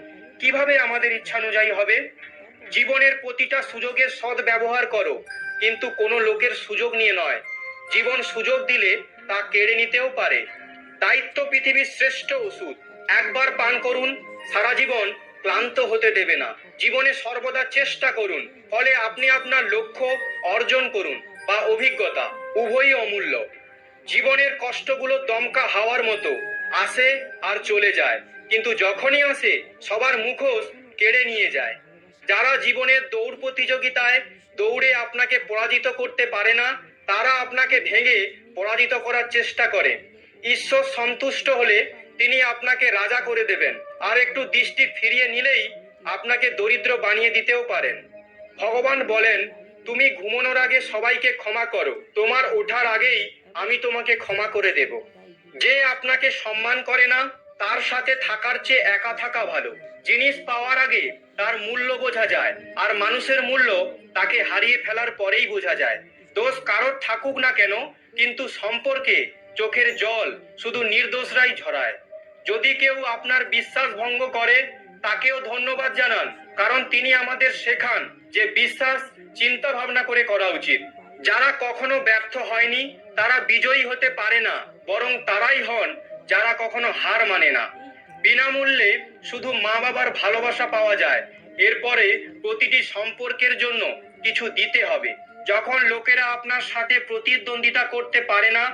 কিভাবে আমাদের ইচ্ছানুযায়ী হবে? জীবনের প্রতিটা সুযোগের সৎ ব্যবহার করো, কিন্তু কোনো লোকের সুযোগ নিয়ে নয়। জীবন সুযোগ দিলে তা কেড়ে নিতেও পারে। দায়িত্ব পৃথিবীর শ্রেষ্ঠ ওষুধ। একবার পান করুন, সারা জীবন ক্লান্ত হতে দেবে না। জীবনে সর্বদা চেষ্টা করুন, ফলে আপনি আপনার লক্ষ্য অর্জন করুন বা অভিজ্ঞতা, উভয়ই অমূল্য। জীবনের কষ্টগুলো দমকা হাওয়ার মতো, আসে আর চলে যায়, কিন্তু যখনই আসে সবার মুখোশ কেড়ে নিয়ে যায়। যারা জীবনের দৌড় প্রতিযোগিতায় দৌড়ে আপনাকে পরাজিত করতে পারে না, তারা আপনাকে ভেঙে পরাজিত করার চেষ্টা করে। ঈশ্বর সন্তুষ্ট হলে তিনি আপনাকে রাজা করে দেবেন, আর একটু দৃষ্টি ফিরিয়ে নিলেই আপনাকে দরিদ্র বানিয়ে দিতেও পারেন। ভগবান বলেন, তুমি ঘুমানোর আগে সবাইকে ক্ষমা করো, তোমার ওঠার আগেই আমি তোমাকে ক্ষমা করে দেব। যে আপনাকে সম্মান করে না, তার সাথে থাকার চেয়ে একা থাকা ভালো। জিনিস পাওয়ার আগে তার মূল্য বোঝা যায়, আর মানুষের মূল্য তাকে হারিয়ে ফেলার পরেই বোঝা যায়। দোষ কারোর থাকুক না কেন, কিন্তু সম্পর্কে চোখের জল শুধু নির্দোষরাই ঝরায়। যদি কেউ আপনার বিশ্বাস ভঙ্গ করে, তাকেও ধন্যবাদ জানান, কারণ তিনি আমাদের শেখান যে বিশ্বাস চিন্তা ভাবনা করে করা উচিত। যারা কখনো ব্যর্থ হয়নি তারা বিজয়ী হতে পারে না, বরং তারাই হন যারা কখনো হার মানে না। বিনামূল্যে শুধু মা বাবার ভালোবাসা পাওয়া যায়, এরপরে প্রতিটি সম্পর্কের জন্য কিছু দিতে হবে। যখন লোকেরা আপনার সাথে প্রতিদ্বন্দ্বিতা করতে পারে না,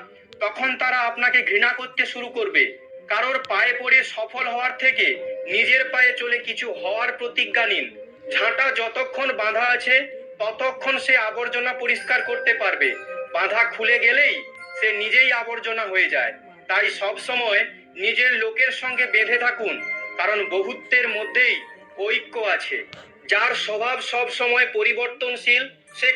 তখন তারা আপনাকে ঘৃণা করতে শুরু করবে। কারোর পায়ে পড়ে সফল হওয়ার থেকে নিজের পায়ে চলে কিছু হওয়ার প্রতিজ্ঞা নিন। ঝাঁটা যতক্ষণ বাঁধা আছে ততক্ষণ সে আবর্জনা পরিষ্কার করতে পারবে, বাঁধা খুলে গেলেই সে নিজেই আবর্জনা হয়ে যায়। তাই সব সময় নিজের লোকের সঙ্গে বেঁধে থাকুন, কারণ বহুত্বের মধ্যেই ঐক্য আছে। যার স্বভাব সব সময় পরিবর্তনশীল, সে